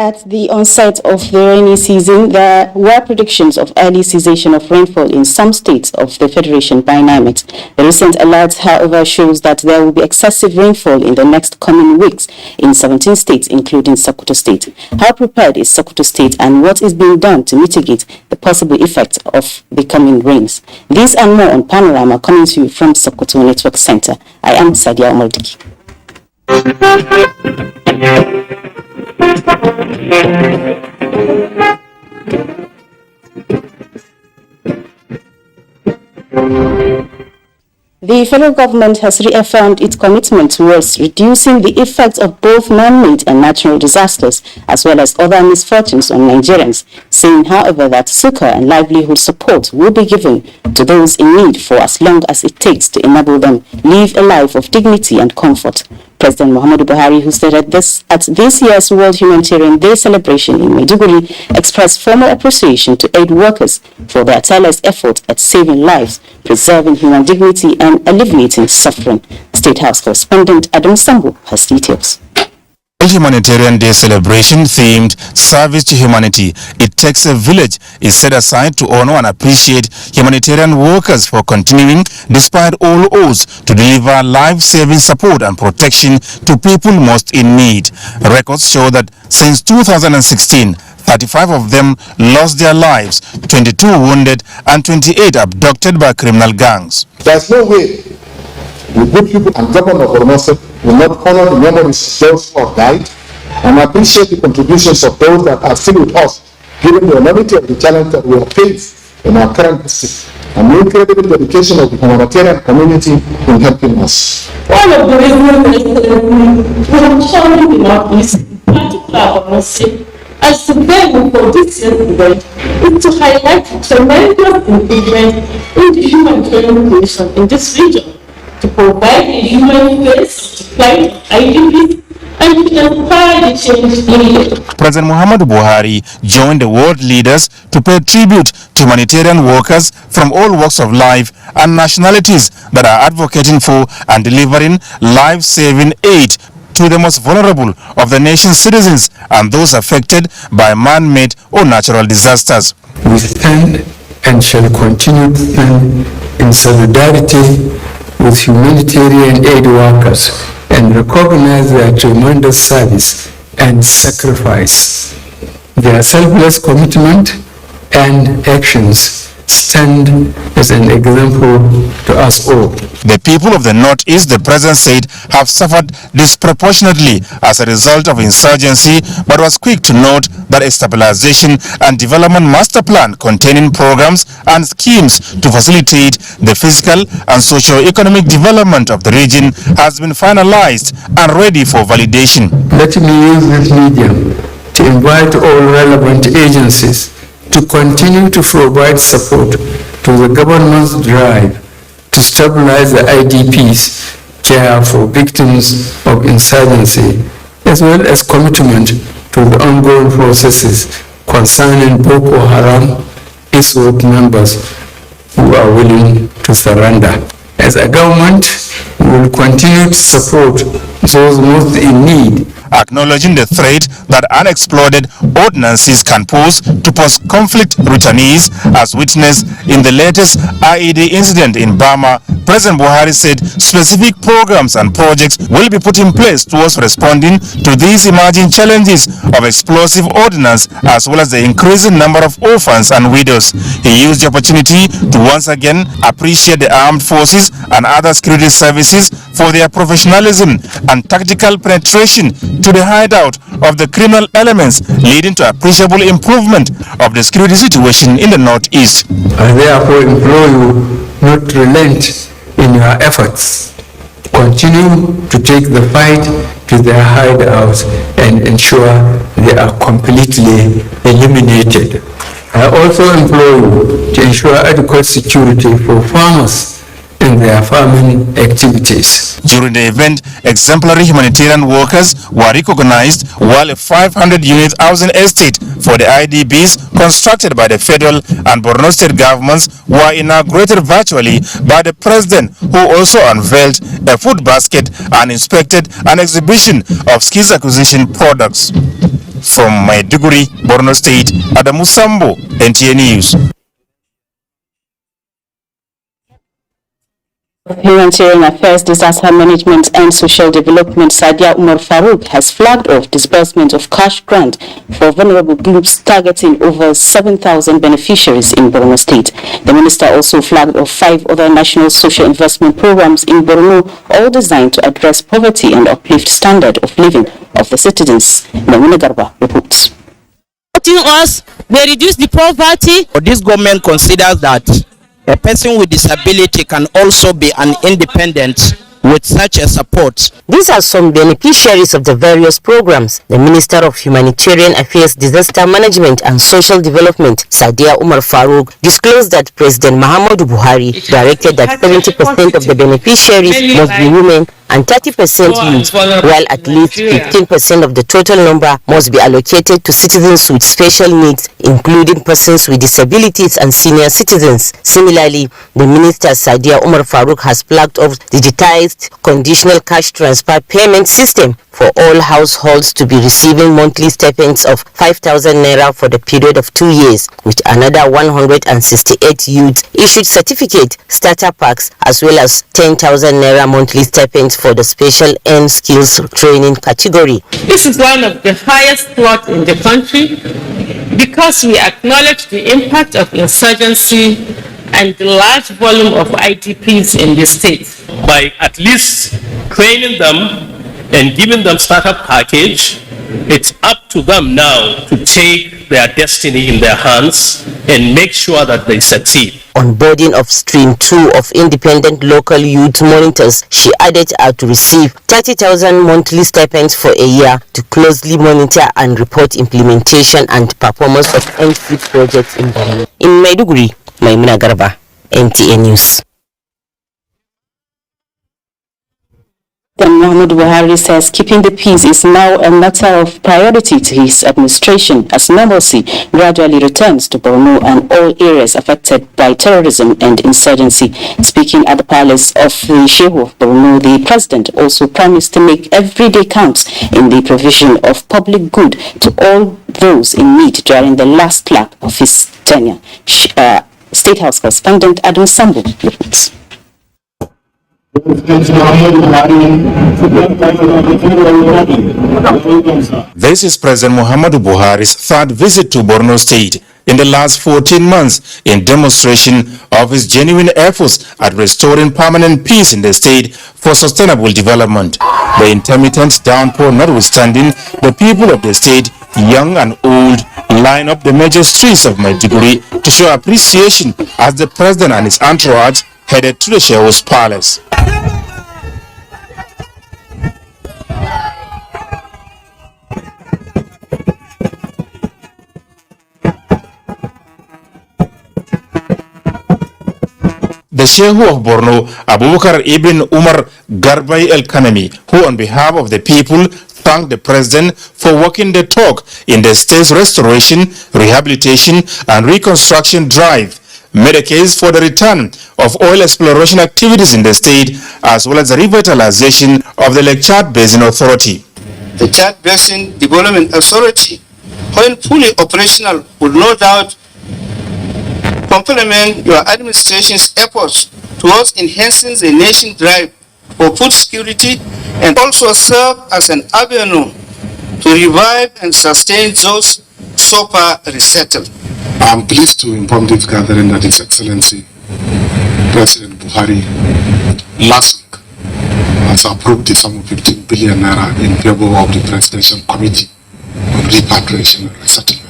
At the onset of the rainy season, there were predictions of early cessation of rainfall in some states of the Federation by NIMET. The recent alert, however, shows that there will be excessive rainfall in the next coming weeks in 17 states, including Sokoto State. How prepared is Sokoto State, and what is being done to mitigate the possible effect of the coming rains? This and more on Panorama, coming to you from Sokoto Network Center. I am Sadia Omaldiki. The federal government has reaffirmed its commitment towards reducing the effects of both man-made and natural disasters, as well as other misfortunes on Nigerians, saying, however, that succor and livelihood support will be given to those in need for as long as it takes to enable them live a life of dignity and comfort. President Muhammadu Buhari, who stated this at this year's World Humanitarian Day celebration in Maiduguri, expressed formal appreciation to aid workers for their tireless effort at saving lives, preserving human dignity, and alleviating suffering. State House correspondent Adam Sambu has details. Humanitarian Day celebration themed Service to Humanity. It Takes a Village is set aside to honor and appreciate humanitarian workers for continuing, despite all odds, to deliver life-saving support and protection to people most in need. Records show that since 2016, 35 of them lost their lives, 22 wounded, and 28 abducted by criminal gangs. There's no way the good people and government of Borno State will not honor the memories of those who have died and appreciate the contributions of those that are still with us, given the enormity of the challenge that we have faced in our current district and the incredible dedication of the humanitarian community in helping us. One of the reasons we have chosen the Northeast, in particular Borno State, as the venue for this year's event is to highlight the tremendous improvement in the humanitarian creation in this region, to provide a human face to climate IDPs and to inspire the change needed. President Muhammadu Buhari joined the world leaders to pay tribute to humanitarian workers from all walks of life and nationalities that are advocating for and delivering life-saving aid to the most vulnerable of the nation's citizens and those affected by man-made or natural disasters. We stand and shall continue to stand in solidarity with humanitarian aid workers and recognize their tremendous service and sacrifice. Their selfless commitment and actions stand as an example to us all. The people of the Northeast, the president said, have suffered disproportionately as a result of insurgency, but was quick to note that a stabilization and development master plan containing programs and schemes to facilitate the physical and socio-economic development of the region has been finalized and ready for validation. Let me use this medium to invite all relevant agencies to continue to provide support to the government's drive to stabilize the IDPs, care for victims of insurgency, as well as commitment to the ongoing processes concerning Boko Haram ISWAP members who are willing to surrender. As a government, we will continue to support those most in need, acknowledging the threat that unexploded ordnances can pose to post-conflict returnees, as witnessed in the latest IED incident in Bama. President Buhari said specific programs and projects will be put in place towards responding to these emerging challenges of explosive ordnance, as well as the increasing number of orphans and widows. He used the opportunity to once again appreciate the armed forces and other security services for their professionalism and tactical penetration to the hideout of the criminal elements, leading to appreciable improvement of the security situation in the Northeast. I therefore implore you not to relent in your efforts. Continue to take the fight to their hideouts and ensure they are completely eliminated. I also implore you to ensure adequate security for farmers in their farming activities. During the event, exemplary humanitarian workers were recognized, while a 500-unit housing estate for the IDPs constructed by the federal and Borno state governments were inaugurated virtually by the president, who also unveiled a food basket and inspected an exhibition of skills acquisition products. From Maiduguri, Borno State, Adamu Sambo, NTA News. Humanitarian Affairs, Disaster Management and Social Development Sadia Umar Farouk has flagged off disbursement of cash grant for vulnerable groups targeting over 7,000 beneficiaries in Borno State. The minister also flagged off 5 other national social investment programs in Borno, all designed to address poverty and uplift standard of living of the citizens. Namuna Garba reports. Us, they reduce the poverty. This government considers that a person with disability can also be an independent with such a support. These are some beneficiaries of the various programs. The Minister of Humanitarian Affairs, Disaster Management and Social Development, Sadia Umar Farouk, disclosed that President Muhammadu Buhari directed that 70% of the beneficiaries must be women and 30% youth, while at least 15% of the total number must be allocated to citizens with special needs, including persons with disabilities and senior citizens. Similarly, the Minister Sadia Umar Farouk has flagged off digitized conditional cash transfer payment system for all households to be receiving monthly stipends of 5,000 naira for the period of 2 years, with another 168 youths issued certificate starter packs as well as 10,000 naira monthly stipends for the special and skills training category. This is one of the highest plots in the country because we acknowledge the impact of insurgency and the large volume of IDPs in the state. By at least training them and giving them startup package, it's up to them now to take their destiny in their hands and make sure that they succeed. Onboarding of Stream 2 of independent local youth monitors, she added, are to receive 30,000 monthly stipends for a year to closely monitor and report implementation and performance of NTA projects in Borno. In Maiduguri, Maimuna Garba, NTA News. Then Muhammadu Buhari says keeping the peace is now a matter of priority to his administration as normalcy gradually returns to Borno and all areas affected by terrorism and insurgency. Speaking at the palace of the Shehu of Borno, the president also promised to make every day count in the provision of public good to all those in need during the last lap of his tenure. State House correspondent Adam Sambo reports. This is President Muhammadu Buhari's third visit to Borno State in the last 14 months in demonstration of his genuine efforts at restoring permanent peace in the state for sustainable development. The intermittent downpour notwithstanding, the people of the state, young and old, line up the major streets of Maiduguri to show appreciation as the president and his entourage headed to the Shehu's palace. The Shehu of Borno, Abubakar Ibn Umar Garbai El Kanami, who on behalf of the people thanked the president for walking the talk in the state's restoration, rehabilitation and reconstruction drive, made a case for the return of oil exploration activities in the state as well as the revitalization of the Lake Chad Basin Authority. The Chad Basin Development Authority, when fully operational, will no doubt complement your administration's efforts towards enhancing the nation's drive for food security and also serve as an avenue to revive and sustain those so far resettled. I am pleased to inform this gathering that His Excellency President Buhari last week has approved the sum of 15 billion naira in favor of the Presidential Committee on Repatriation and Resettlement,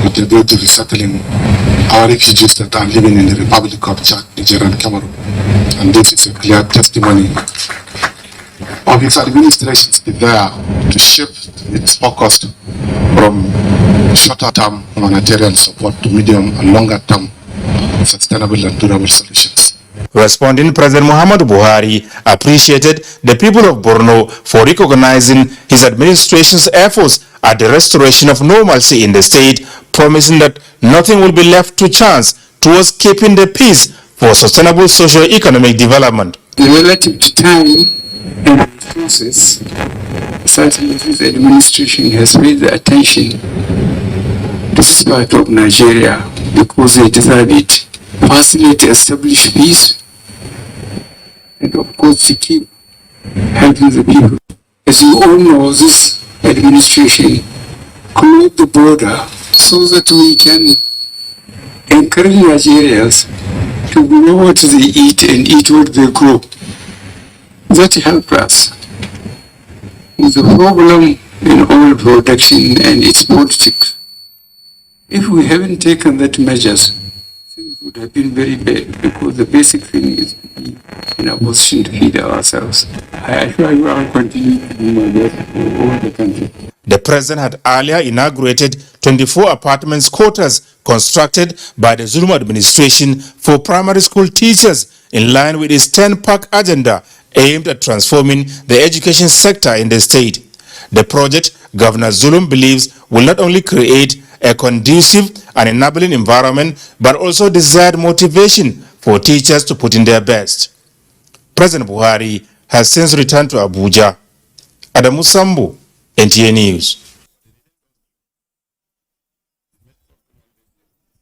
with the view to resettling our refugees that are living in the Republic of Chad, Nigeria and Cameroon. And this is a clear testimony of his administration's desire to shift its focus from shorter term humanitarian support to medium and longer term sustainable and durable solutions. Responding, President Muhammadu Buhari appreciated the people of Borno for recognizing his administration's efforts at the restoration of normalcy in the state, promising that nothing will be left to chance towards keeping the peace for sustainable socio-economic development. Relative to time and resources, certainly this administration has paid the attention to this part of Nigeria because they deserve it. Firstly, to establish peace, and of course to keep helping the people. As you all know, this administration closed the border so that we can encourage Nigerians to know what they eat and eat what they grow. That helps us with the problem in oil production and its politics. If we haven't taken that measures, things would have been very bad because the basic thing is to be in a position to feed ourselves. I assure you I'll continue to do my best for all the country. The president had earlier inaugurated 24 apartments quarters constructed by the Zulum administration for primary school teachers in line with its 10-pack agenda aimed at transforming the education sector in the state. The project, Governor Zulum believes, will not only create a conducive and enabling environment, but also desired motivation for teachers to put in their best. President Buhari has since returned to Abuja. Adamu Sambu, NTA News.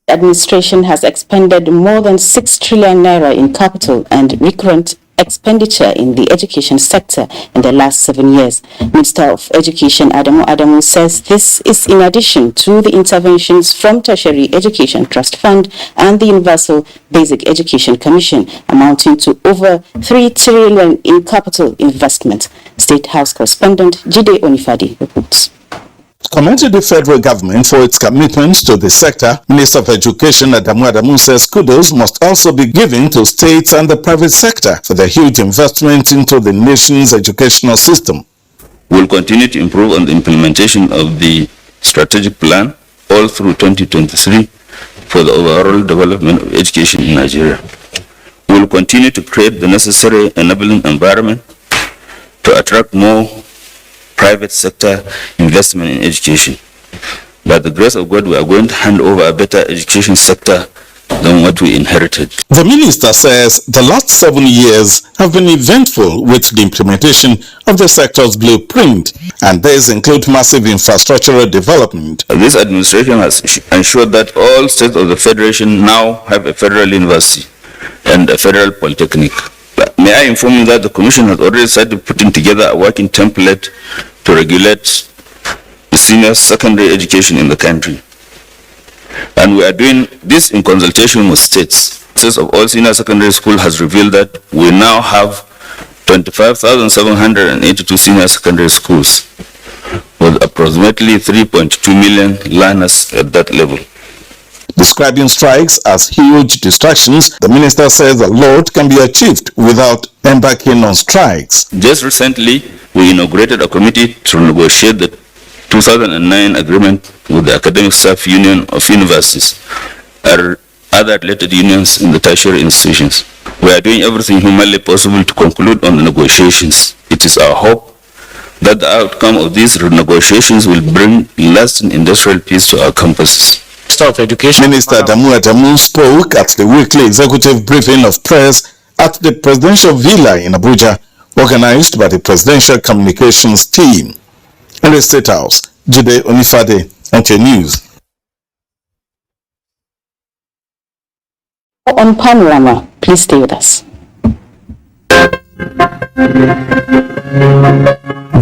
The administration has expended more than 6 trillion naira in capital and recurrent expenditure in the education sector in the last 7 years. Minister of Education Adamu says this is in addition to the interventions from Tertiary Education Trust Fund and the Universal Basic Education Commission, amounting to over 3 trillion in capital investment. State House correspondent Jide Onifadi reports. Commenting the federal government for its commitments to the sector, Minister of Education Adamu says kudos must also be given to states and the private sector for their huge investment into the nation's educational system. We will continue to improve on the implementation of the strategic plan all through 2023 for the overall development of education in Nigeria. We will continue to create the necessary enabling environment to attract more private sector investment in education. By the grace of God, we are going to hand over a better education sector than what we inherited. The minister says the last 7 years have been eventful with the implementation of the sector's blueprint, and these include massive infrastructural development. This administration has ensured that all states of the federation now have a federal university and a federal polytechnic. May I inform you that the Commission has already started putting together a working template to regulate senior secondary education in the country. And we are doing this in consultation with states. States of all senior secondary schools has revealed that we now have 25,782 senior secondary schools with approximately 3.2 million learners at that level. Describing strikes as huge distractions, the minister says a lot can be achieved without embarking on strikes. Just recently, we inaugurated a committee to negotiate the 2009 agreement with the Academic Staff Union of Universities and other related unions in the tertiary institutions. We are doing everything humanly possible to conclude on the negotiations. It is our hope that the outcome of these negotiations will bring lasting industrial peace to our campuses. Of Education Minister Adamu spoke at the weekly executive briefing of press at the Presidential Villa in Abuja, organized by the Presidential Communications Team. In the State House, Jide Onifade, NTA News. On Panorama, please stay with us.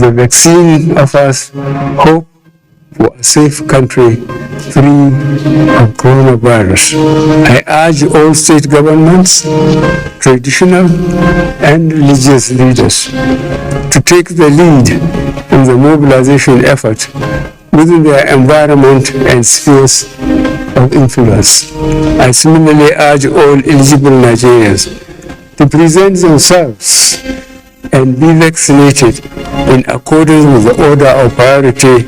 The vaccine offers hope for a safe country free of coronavirus. I urge all state governments, traditional and religious leaders to take the lead in the mobilization effort within their environment and spheres of influence. I similarly urge all eligible Nigerians to present themselves and be vaccinated in accordance with the order of priority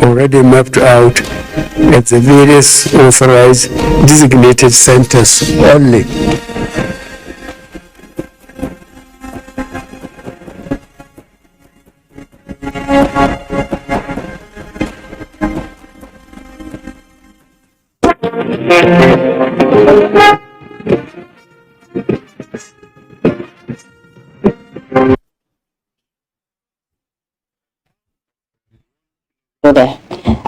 already mapped out at the various authorized designated centers only.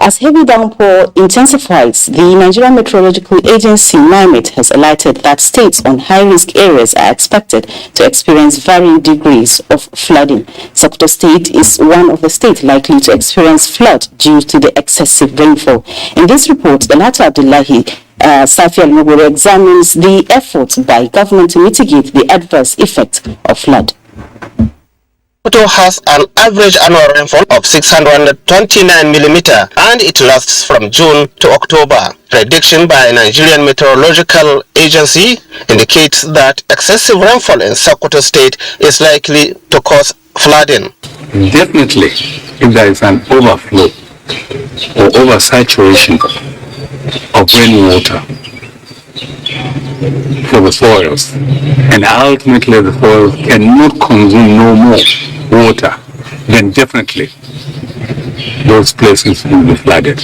As heavy downpour intensifies, the Nigerian Meteorological Agency (NIMET) has alerted that states on high-risk areas are expected to experience varying degrees of flooding. Sokoto State is one of the states likely to experience flood due to the excessive rainfall. In this report, Dalhatu Abdullahi Safi Al-Mugure examines the efforts by government to mitigate the adverse effects of flood. Sokoto has an average annual rainfall of 629 millimeter and it lasts from June to October. Prediction by Nigerian Meteorological Agency indicates that excessive rainfall in Sokoto State is likely to cause flooding. Definitely, if there is an overflow or oversaturation of rainwater for the soils, and ultimately the soil cannot consume no more water, then definitely those places will be flooded.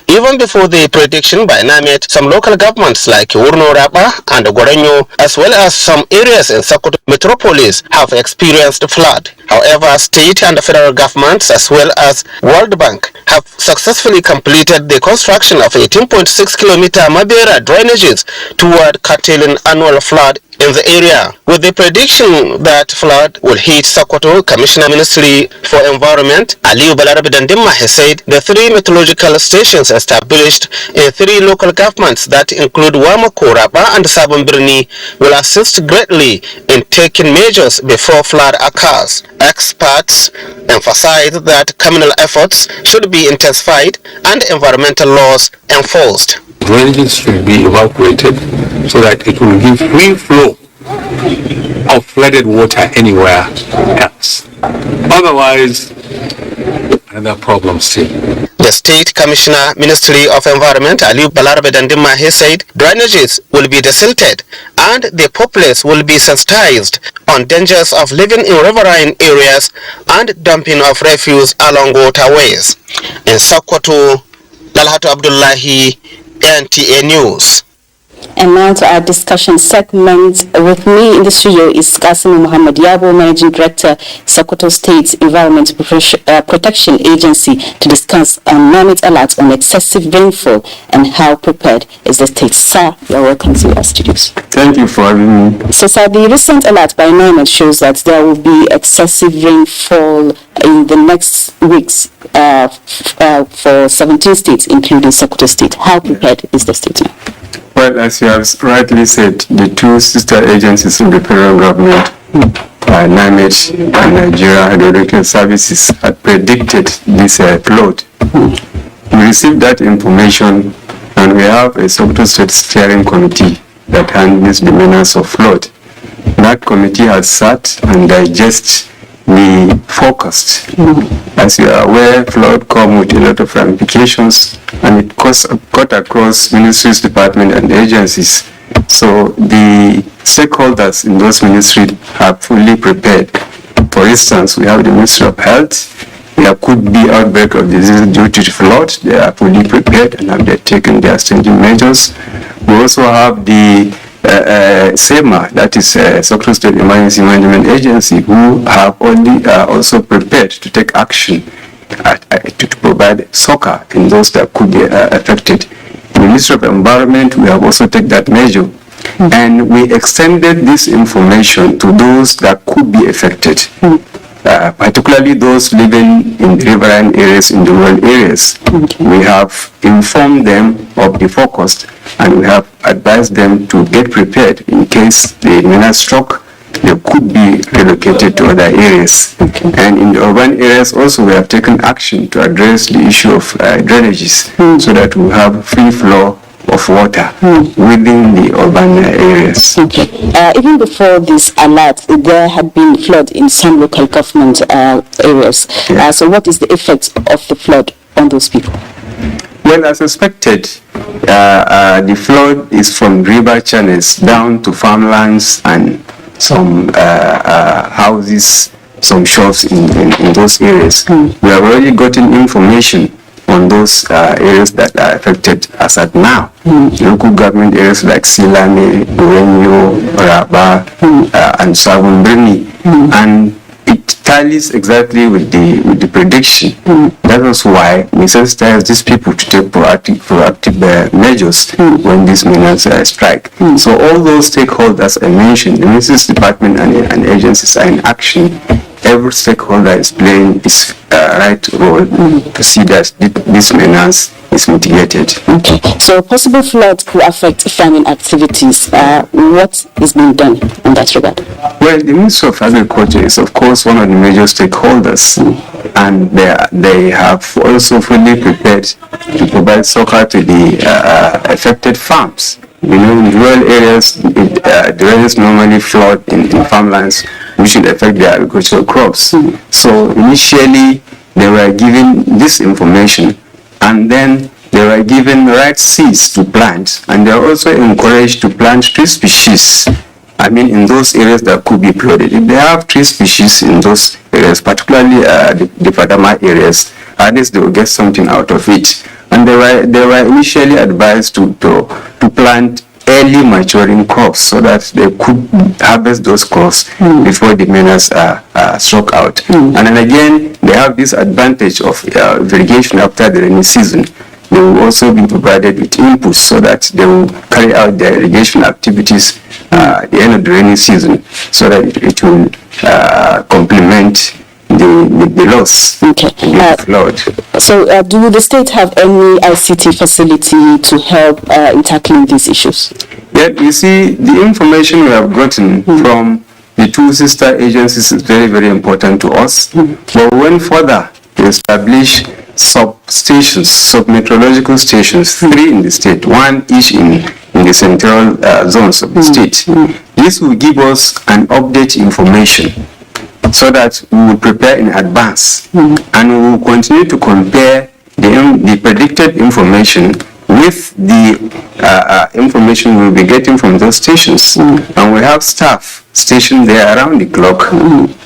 Even before the prediction by NIMET, some local governments like Urno Rapa and Gorenyo, as well as some areas in Sokoto metropolis, have experienced flood. However, state and federal governments, as well as World Bank, have successfully completed the construction of 18.6 kilometer Mabera drainages toward curtailing annual flood in the area. With the prediction that flood will hit Sokoto, Commissioner Ministry for Environment Aliyu Balarabe Dandimma has said the 3 meteorological stations established in 3 local governments that include Wamako, Raba and Sabon Birni will assist greatly in taking measures before flood occurs. Experts emphasize that communal efforts should be intensified and environmental laws enforced. Drainages should be evacuated so that it will give free flow of flooded water anywhere else. Otherwise, another problem still. The State Commissioner, Ministry of Environment, Aliyu Balarabe Dandimma, has said drainages will be desilted and the populace will be sensitized on dangers of living in riverine areas and dumping of refuse along waterways. In Sokoto, Dalhatu Abdullahi, NTA News. And now to our discussion segment. With me in the studio is Kasim Muhammad Yabo, Managing Director, Sokoto State Environment Protection Agency, to discuss NIMET alert on excessive rainfall and how prepared is the state. Sir, you're welcome to our studios. Thank you for having me. So, sir, the recent alert by NIMET shows that there will be excessive rainfall in the next weeks for 17 states, including Sokoto State. How prepared is the state now? Well, as you have rightly said, the 2 sister agencies of the federal government, NIMET and Nigeria Hydrological Services, had predicted this flood. We received that information and we have a Sokoto State Steering Committee that handles the menace of flood. That committee has sat and digested the forecast. As you are aware, flood comes with a lot of ramifications and it cut across ministries, departments and agencies. So the stakeholders in those ministries are fully prepared. For instance, we have the Ministry of Health. There could be outbreak of disease due to flood. They are fully prepared and have taken their stringent measures. We also have the SEMA, that is Sokoto State Emergency Management Agency, who have also prepared to take action to provide succor in those that could be affected. The Ministry of Environment, we have also taken that measure, and we extended this information to those that could be affected, particularly those living in riverine areas, in the rural areas. We have informed them of the forecast and we have advised them to get prepared in case the menace struck. They could be relocated to other areas. And in the urban areas also we have taken action to address the issue of drainages so that we have free flow of water within the urban areas. Even before this alert, there had been flood in some local government areas. So what is the effect of the flood on those people? Well, as expected, the flood is from river channels down to farmlands and some houses, some shops in those areas. We have already gotten information on those areas that are affected as at now. Local government areas like Silame, Gorenyo, Raba, and Sabon Birni, and it tallies exactly with the prediction. That was why we sensitize these people to take proactive measures when these menace strike. So all those stakeholders I mentioned, the Ministry's Department and agencies are in action. Every stakeholder is playing its right role to see that this menace is mitigated. Okay. So possible flood could affect farming activities. What is being done in that regard? Well, the Ministry of Agriculture is, of course, one of the major stakeholders, and they have also fully prepared to provide succor to the affected farms. You know, in rural areas, the rains normally flood in farmlands, which will affect the agricultural crops. So initially, they were given this information, and then they were given right seeds to plant, and they are also encouraged to plant tree species. I mean, in those areas that could be flooded. If they have tree species in those areas, particularly the Panorama areas, at least they will get something out of it. And they were initially advised to plant early maturing crops so that they could harvest those crops before the menace struck out. And then again, they have this advantage of irrigation after the rainy season. They will also be provided with inputs so that they will carry out their irrigation activities at the end of the rainy season, so that it will complement the loss. Okay. Flood. So do the state have any ICT facility to help in tackling these issues? Yeah, you see, the information we have gotten from the two sister agencies is very, very important to us. But we went further to establish substations, sub-meteorological stations, 3 in the state, 1 each in the central zones of the state. This will give us an update information so that we will prepare in advance, and we will continue to compare the predicted information with the information we'll be getting from those stations. And we have staff stationed there around the clock,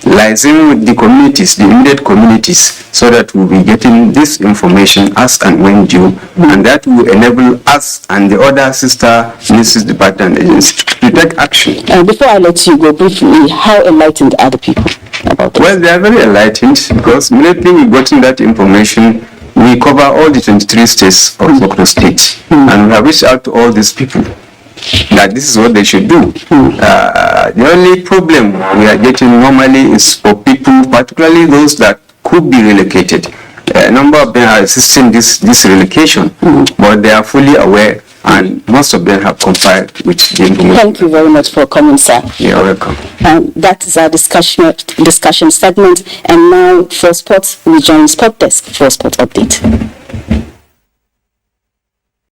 liaising with the communities, the immediate communities, so that we'll be getting this information as and when due, and that will enable us and the other sister ministries, department, agencies to take action. Before I let you go, briefly, how enlightened are the people about this? Well, they are very enlightened, because immediately we got in that information, we cover all the 23 states of Sokoto State, and we have reached out to all these people that this is what they should do. The only problem we are getting normally is for people, particularly those that could be relocated. A number of them are resisting this relocation, but they are fully aware, and most of them have complied with the information. Thank you very much for coming, sir. You're welcome. That is our discussion segment, and now for sports, we join Sport Desk for Sport Update.